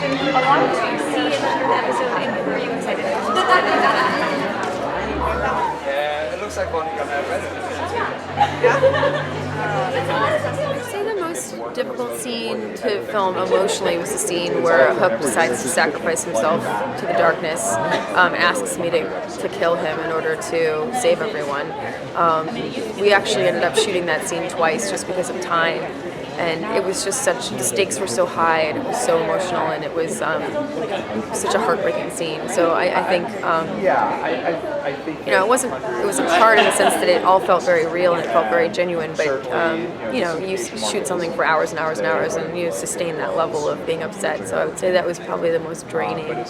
Yeah, it looks like one you're gonna have ready. I'd say the most difficult scene to film emotionally was the scene where Hook decides to sacrifice himself to the darkness, asks me to kill him in order to save everyone. We actually ended up shooting that scene twice just because of time. And it was just the stakes were so high and it was so emotional and it was such a heartbreaking scene. So I think, it was hard in the sense that it all felt very real and it felt very genuine, but, you shoot something for hours and hours and hours and you sustain that level of being upset. So I would say that was probably the most draining,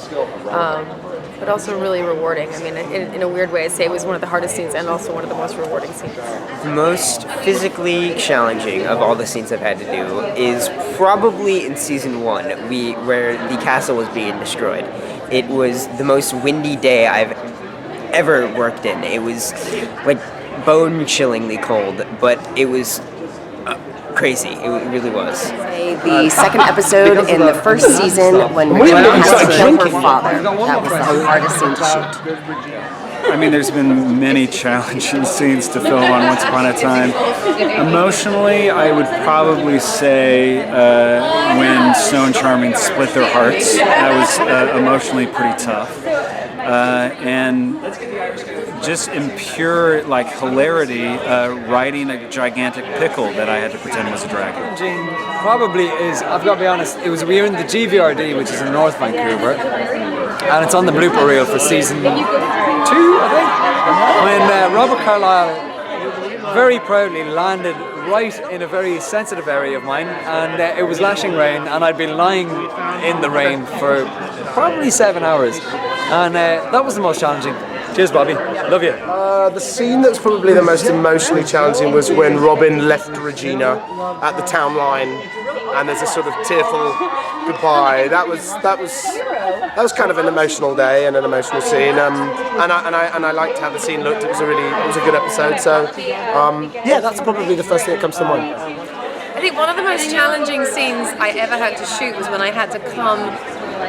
but also really rewarding. I mean, in a weird way, I'd say it was one of the hardest scenes and also one of the most rewarding scenes. The most physically challenging of all the scenes I've had to do is probably in season 1, where the castle was being destroyed. It was the most windy day I've ever worked in. It was like bone-chillingly cold, but it was crazy. It really was. The second episode in the first season when Regina has to kill her father. That was the hardest scene to shoot. I mean, there's been many challenging scenes to film on Once Upon a Time. Emotionally, I would probably say when Snow and Charming split their hearts. That was emotionally pretty tough. And just in pure hilarity, riding a gigantic pickle that I had to pretend was a dragon. Probably is, I've got to be honest, we were in the GVRD, which is in North Vancouver, and it's on the blooper reel for season 2, I think, when Robert Carlyle very proudly landed right in a very sensitive area of mine, and it was lashing rain, and I'd been lying in the rain for probably 7 hours, and that was the most challenging. Cheers, Bobby. Love you. The scene that was probably the most emotionally challenging was when Robin left Regina at the town line, and there's a sort of tearful goodbye. That was kind of an emotional day and an emotional scene. And I liked how the scene looked. It was a good episode. So yeah, that's probably the first thing that comes to mind. I think one of the most challenging scenes I ever had to shoot was when I had to come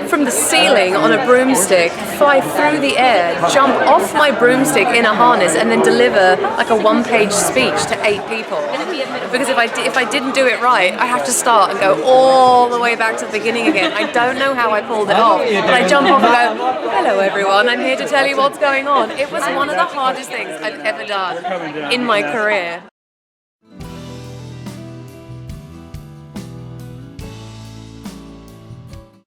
from the ceiling on a broomstick, fly through the air, jump off my broomstick in a harness, and then deliver like a one-page speech to 8 people. Because if I didn't do it right, I have to start and go all the way back to the beginning again. I don't know how I pulled it off, but I jump off and go, "Hello everyone, I'm here to tell you what's going on." It was one of the hardest things I've ever done in my career.